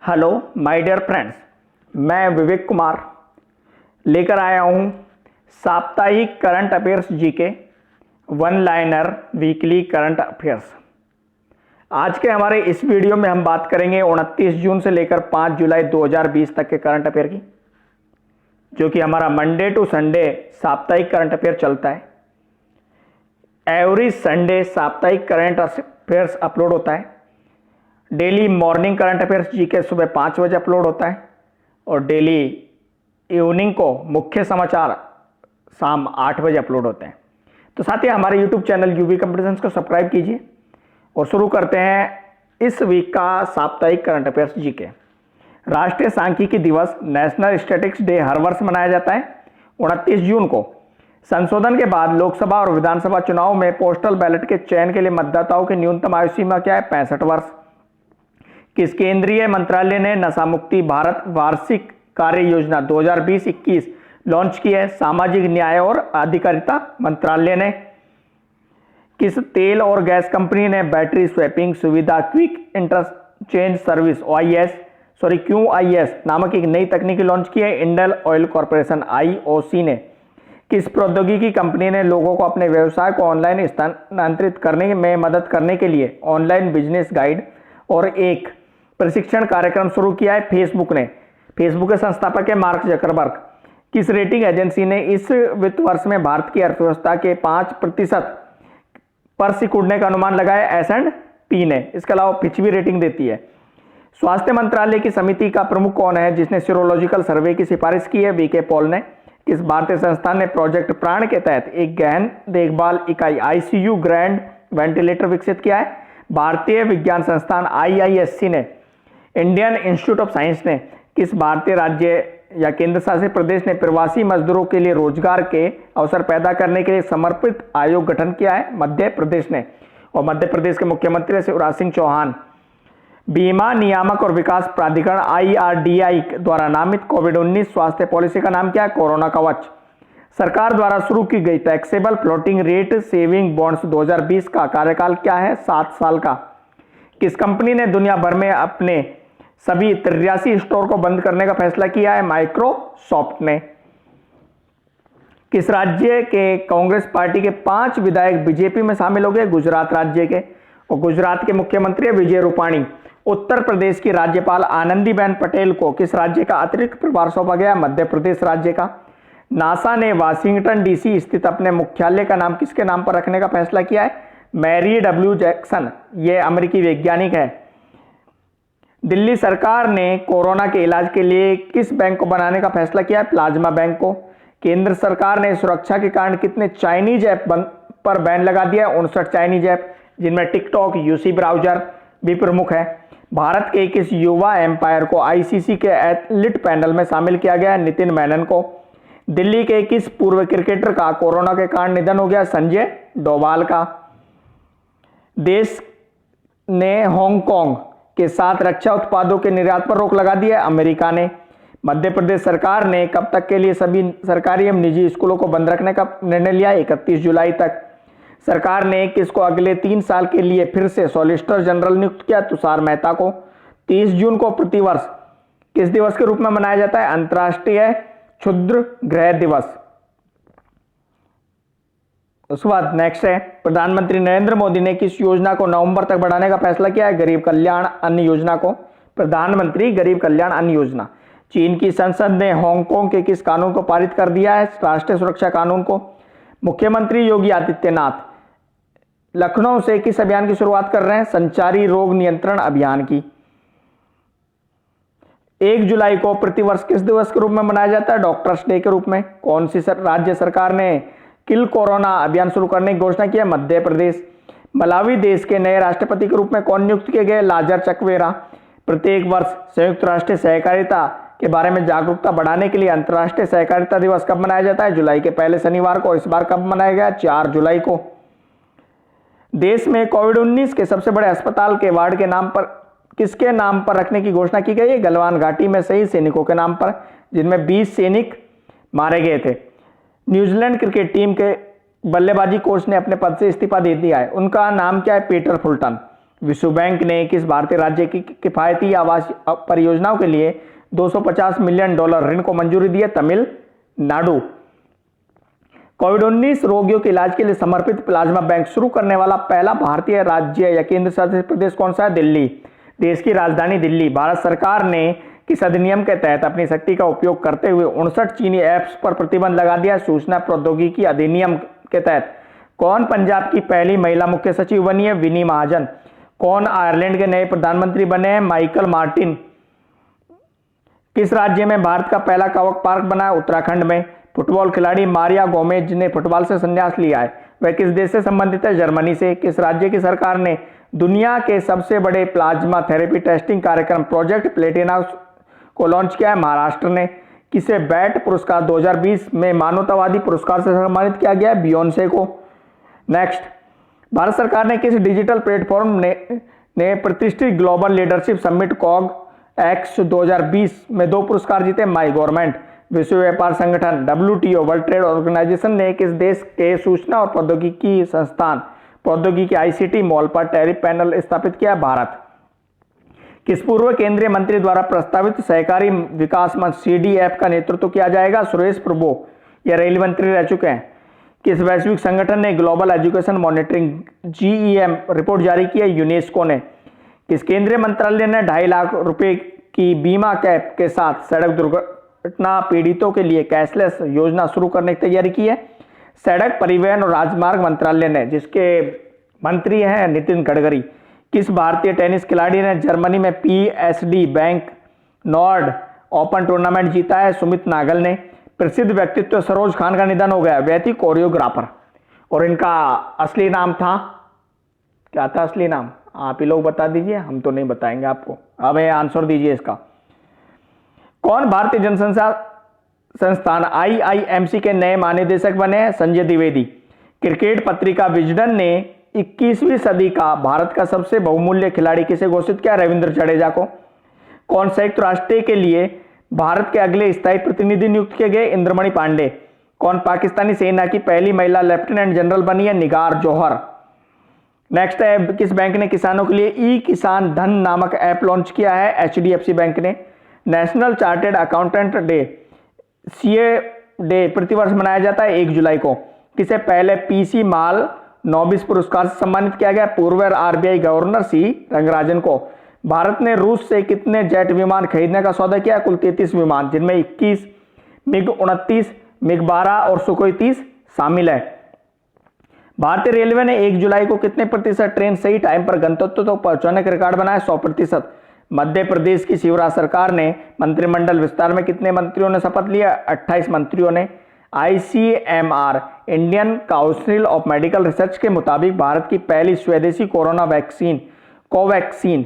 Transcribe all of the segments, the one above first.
Hello my dear friends, मैं विवेक कुमार लेकर आया हूँ साप्ताहिक current affairs GK one liner weekly current affairs. आज के हमारे इस वीडियो में हम बात करेंगे 29 जून से लेकर 5 जुलाई 2020 तक के करंट अफेयर की, जो कि हमारा मंडे टू संडे साप्ताहिक करंट अफेयर चलता है। एवरी संडे साप्ताहिक करंट अफेयर्स अपलोड होता है। Daily morning current affairs GK सुबह 5 बजे अपलोड होता है और डेली इवनिंग को मुख्य समाचार शाम 8 बजे अपलोड होते हैं। तो साथ ही हमारे यूट्यूब चैनल यूवी कंपटीशंस को सब्सक्राइब कीजिए और शुरू करते हैं इस वीक का साप्ताहिक करंट अफेयर्स जीके। राष्ट्रीय सांख्यिकी दिवस नेशनल स्टैटिस्टिक्स डे हर वर्ष मनाया जाता है 29 जून को। संशोधन के बाद लोकसभा और विधानसभा चुनाव में पोस्टल बैलेट के चयन के लिए मतदाताओं की न्यूनतम आयु सीमा क्या है? 65 वर्ष। किस केंद्रीय मंत्रालय ने नशा मुक्ति भारत वार्षिक कार्य योजना 2020-21 लॉन्च की है? सामाजिक न्याय और अधिकारिता मंत्रालय ने। किस तेल और गैस कंपनी ने बैटरी स्वैपिंग सुविधा क्विक इंटरचेंज सर्विस QIS नामक एक नई तकनीकी लॉन्च की है? इंडियन ऑयल कॉर्पोरेशन IOC ने। किस प्रौद्योगिकी कंपनी ने लोगों को अपने व्यवसाय को ऑनलाइन स्थानांतरित करने में मदद करने के लिए ऑनलाइन बिजनेस गाइड और एक प्रशिक्षण कार्यक्रम शुरू किया है? फेसबुक ने। फेसबुक के संस्थापक है मार्क जकरबर्ग। किस रेटिंग एजेंसी ने इस वित्त वर्ष में भारत की अर्थव्यवस्था के 5% पर सिकुड़ने का अनुमान लगाया? S&P ने। इसके अलावा फिच भी रेटिंग देती है। स्वास्थ्य मंत्रालय की समिति का प्रमुख कौन है जिसने सीरोलॉजिकल सर्वे की सिफारिश की है? VK पॉल ने। किस भारतीय संस्थान ने प्रोजेक्ट प्राण के तहत एक गहन देखभाल इकाई ICU ग्रैंड वेंटिलेटर विकसित किया है? भारतीय विज्ञान संस्थान IISc ने। इंडियन इंस्टीट्यूट ऑफ साइंस ने। किस भारतीय राज्य या केंद्र शासित प्रदेश ने प्रवासी मजदूरों के लिए रोजगार के अवसर पैदा करने के लिए समर्पित आयोग गठन किया है? मध्य प्रदेश ने। और मध्य प्रदेश के मुख्यमंत्री शिवराज सिंह चौहान। बीमा नियामक और विकास प्राधिकरण IRDAI द्वारा नामित कोविड-19 स्वास्थ्य पॉलिसी का नाम क्या है? कोरोना कवच। सरकार द्वारा शुरू की गई taxable floating rate saving bonds 2020 का कार्यकाल क्या है? 7 साल का। किस कंपनी ने दुनिया भर में अपने सभी 83 स्टोर को बंद करने का फैसला किया है? माइक्रोसॉफ्ट ने। किस राज्य के कांग्रेस पार्टी के 5 विधायक बीजेपी में शामिल हो गए? गुजरात राज्य के। और गुजरात के मुख्यमंत्री विजय रूपाणी। उत्तर प्रदेश की राज्यपाल आनंदीबेन पटेल को किस राज्य का अतिरिक्त प्रभार सौंपा गया? मध्य प्रदेश राज्य का। नासा ने वाशिंगटन DC स्थित अपने मुख्यालय का नाम किसके नाम पर रखने का फैसला किया है? मैरी W जैक्सन, ये अमेरिकी वैज्ञानिक है। दिल्ली सरकार ने कोरोना के इलाज के लिए किस बैंक को बनाने का फैसला किया है? प्लाज्मा बैंक को। केंद्र सरकार ने सुरक्षा के कारण कितने चाइनीज ऐप पर बैन लगा दिया? 59 चाइनीज ऐप, जिनमें टिकटॉक, UC ब्राउजर भी प्रमुख है। भारत के किस युवा एम्पायर को ICC के एथलीट पैनल में शामिल किया गया? नितिन मेनन को। दिल्ली के किस पूर्व क्रिकेटर का कोरोना के कारण निधन हो गया? संजय डोभाल का। देश ने हांगकांग के साथ रक्षा उत्पादों के निर्यात पर रोक लगा दी है? अमेरिका ने। मध्य प्रदेश सरकार ने कब तक के लिए सभी सरकारी एवं निजी स्कूलों को बंद रखने का निर्णय लिया? 31 जुलाई तक। सरकार ने किसको अगले 3 साल के लिए फिर से सॉलिसिटर जनरल नियुक्त किया? तुषार मेहता को। 30 जून को प्रतिवर्ष किस दिवस के रूप में मनाया जाता है? अंतर्राष्ट्रीय क्षुद्र ग्रह दिवस। उसके बाद नेक्स्ट है, प्रधानमंत्री नरेंद्र मोदी ने किस योजना को नवंबर तक बढ़ाने का फैसला किया है? गरीब कल्याण अन्न योजना को। प्रधानमंत्री गरीब कल्याण अन्न योजना। चीन की संसद ने हांगकांग के किस कानून को पारित कर दिया है? राष्ट्रीय सुरक्षा कानून को। मुख्यमंत्री योगी आदित्यनाथ लखनऊ से किस अभियान की शुरुआत कर रहे हैं? संचारी रोग नियंत्रण अभियान की। 1 जुलाई को प्रतिवर्ष किस दिवस के रूप में मनाया जाता है? डॉक्टर्स डे के रूप में। कौन सी राज्य सरकार ने किल कोरोना अभियान शुरू करने की घोषणा की है? मध्य प्रदेश। मलावी देश के नए राष्ट्रपति के रूप में कौन नियुक्त किए गए? Lazarus Chakwera. प्रत्येक वर्ष संयुक्त राष्ट्र सहकारिता के बारे में जागरूकता बढ़ाने के लिए अंतर्राष्ट्रीय सहकारिता दिवस कब मनाया जाता है? जुलाई के पहले शनिवार को। इस बार कब मनाया गया? 4 जुलाई को। देश में कोविड-19 के सबसे बड़े अस्पताल के वार्ड के नाम पर किसके नाम पर रखने की घोषणा की गई है? गलवान घाटी में शहीद सैनिकों के नाम पर, जिनमें 20 सैनिक मारे गए थे। न्यूजीलैंड क्रिकेट टीम के बल्लेबाजी कोच ने अपने पद से इस्तीफा दे दिया है। उनका नाम क्या है? Peter Fulton. विश्व बैंक ने किस भारतीय राज्य की किफायती आवास परियोजनाओं के लिए $250 मिलियन ऋण को मंजूरी दी है? तमिलनाडु। कोविड-19 रोगियों के इलाज के लिए समर्पित प्लाज्मा बैंक शुरू करने वाला पहला भारतीय राज्य या केंद्र शासित प्रदेश कौन सा है? दिल्ली। देश की राजधानी दिल्ली। भारत सरकार ने किस अधिनियम के तहत अपनी शक्ति का उपयोग करते हुए 59 चीनी ऐप्स पर प्रतिबंध लगा दिया? सूचना प्रौद्योगिकी अधिनियम के तहत। कौन पंजाब की पहली महिला मुख्य सचिव बनी है? विनी महाजन। कौन आयरलैंड के नए प्रधानमंत्री बने हैं? Michael Martin. किस राज्य में भारत का पहला कवक पार्क बना है? उत्तराखंड में। फुटबॉल खिलाड़ी मारिया गोमेज ने फुटबॉल से संन्यास लिया है, वह किस देश से संबंधित है? जर्मनी से। किस राज्य की सरकार ने दुनिया के सबसे बड़े प्लाज्मा थेरेपी टेस्टिंग कार्यक्रम प्रोजेक्ट प्लेटिना को लॉन्च किया है? महाराष्ट्र ने। किसे बैट पुरस्कार 2020 में मानवतावादी पुरस्कार से सम्मानित किया गया है? बियोंसे को। नेक्स्ट, भारत सरकार ने किस डिजिटल प्लेटफॉर्म ने प्रतिष्ठित ग्लोबल लीडरशिप समिट कॉग एक्स 2020 में 2 पुरस्कार जीते? My government. विश्व व्यापार संगठन WTO वर्ल्ड ट्रेड ऑर्गेनाइजेशन ने किस देश के सूचना और प्रौद्योगिकी संस्थान प्रौद्योगिकी ICT मॉल पर टैरिफ पैनल स्थापित किया? भारत। किस पूर्व केंद्रीय मंत्री द्वारा प्रस्तावित सहकारी विकास मंच CDF का नेतृत्व किया जाएगा? सुरेश प्रभु, यह रेल मंत्री रह चुके हैं। किस वैश्विक संगठन ने global education monitoring GEM report जारी की है? यूनेस्को ने। किस केंद्रीय मंत्रालय ने 2.5 लाख रुपए की बीमा कैप के साथ सड़क दुर्घटना पीड़ितों के लिए कैशलेस योजना शुरू करने की तैयारी की है? सड़क परिवहन और राजमार्ग मंत्रालय ने, जिसके मंत्री हैं नितिन गडकरी। किस भारतीय टेनिस खिलाड़ी ने जर्मनी में PSD bank Nord open tournament जीता है? सुमित नागल ने। प्रसिद्ध व्यक्तित्व सरोज खान का निधन हो गया, वह थी कोरियोग्राफर, और इनका असली नाम था, क्या था असली नाम? आप ही लोग बता दीजिए, हम तो नहीं बताएंगे आपको। अब आंसर दीजिए इसका। कौन भारतीय जनसंख्या संस्थान IIMC के नए महानिदेशक बने हैं? संजय द्विवेदी। क्रिकेट पत्रिका विजडन ने 21वीं सदी का भारत का सबसे बहुमूल्य खिलाड़ी किसे घोषित किया? रविंद्र जडेजा को। कौन संयुक्त राष्ट्र के लिए भारत के अगले स्थायी प्रतिनिधि नियुक्त किए गए? इंद्रमणि पांडे। कौन पाकिस्तानी सेना की पहली महिला लेफ्टिनेंट जनरल बनी है? निगार जौहर। नेक्स्ट है, किस बैंक ने किसानों के लिए ई-किसान धन नामक ऐप लॉन्च किया है? HDFC बैंक ने। National chartered accountant day CA day प्रतिवर्ष मनाया जाता है 1 जुलाई को। किसे पहले PC माल नोबिस पुरस्कार से सम्मानित किया गया? पूर्व RBI गवर्नर C रंगराजन को। भारत ने रूस से कितने जेट विमान खरीदने का सौदा किया? कुल 33 विमान, जिनमें 21 MiG-29, MiG-12 और सुखोई 30 शामिल है। भारतीय रेलवे ने 1 जुलाई को कितने प्रतिशत ट्रेन सही टाइम पर गंतव्य तक पहुंचाने का रिकॉर्ड बनाया? 100%। मध्य प्रदेश की शिवराज सरकार ने मंत्रिमंडल विस्तार में कितने मंत्रियों ने शपथ लिया? 28 मंत्रियों ने। ICMR Indian council of medical research के मुताबिक भारत की पहली स्वदेशी कोरोना वैक्सीन कोवैक्सीन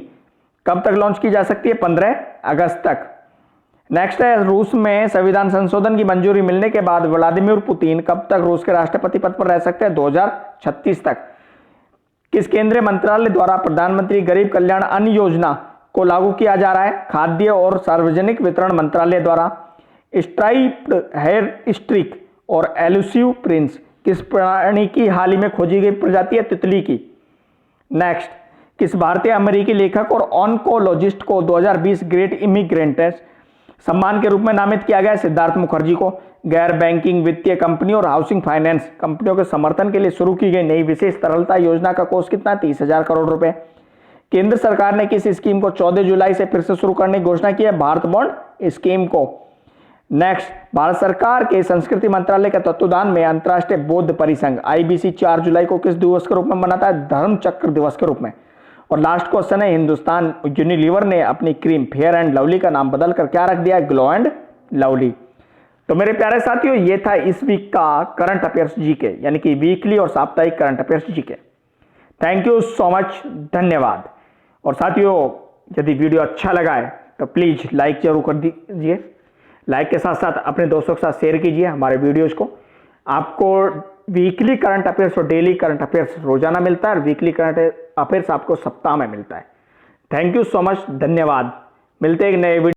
कब तक लॉन्च की जा सकती है? 15 अगस्त तक। नेक्स्ट है, रूस में संविधान संशोधन की मंजूरी मिलने के बाद व्लादिमीर पुतिन कब तक रूस के राष्ट्रपति पद पर रह सकते हैं? 2036 तक। किस केंद्रीय मंत्रालय द्वारा प्रधानमंत्री गरीब कल्याण अन्न योजना को लागू किया जा रहा है? खाद्य और सार्वजनिक वितरण मंत्रालय द्वारा। स्ट्राइप्ड हेयर स्ट्रिक और एलुसिव प्रिंस किस प्राणी की हाल ही में खोजी गई प्रजाति है? तितली की। नेक्स्ट, किस भारतीय अमेरिकी लेखक और ऑन्कोलॉजिस्ट को 2020 ग्रेट इमिग्रेंट्स सम्मान के रूप में नामित किया गया? सिद्धार्थ मुखर्जी को। गैर बैंकिंग वित्तीय कंपनियों और हाउसिंग फाइनेंस कंपनियों के समर्थन के लिए शुरू की गई नई विशेष तरलता योजना का कोष कितना? 30,000 करोड़ रुपए। केंद्र सरकार ने किस स्कीम को 14 जुलाई से फिर से शुरू करने की घोषणा की है? भारत बॉन्ड स्कीम को। नेक्स्ट, भारत सरकार के संस्कृति मंत्रालय के तत्वावधान में अंतर्राष्ट्रीय बौद्ध परिसंघ IBC 4 जुलाई को किस दिवस के रूप में मनाता है? धर्म चक्र दिवस के रूप में। और लास्ट क्वेश्चन है, हिंदुस्तान यूनिलीवर ने अपनी क्रीम फेयर एंड लवली का नाम बदलकर क्या रख दिया? Glow and lovely. तो मेरे प्यारे साथियों, ये था इस वीक का करंट अफेयर्स जीके, यानी कि वीकली और साप्ताहिक current affairs GK. Thank you so much, धन्यवाद। और साथियों, यदि वीडियो अच्छा लगा है तो प्लीज लाइक जरूर कर दीजिए। लाइक के साथ साथ अपने दोस्तों के साथ शेयर कीजिए हमारे वीडियोज को। आपको वीकली करंट अफेयर्स और डेली करंट अफेयर्स रोजाना मिलता है, और वीकली करंट अफेयर्स आपको सप्ताह में मिलता है। थैंक यू सो मच, धन्यवाद। मिलते हैं एक नए वीडियो।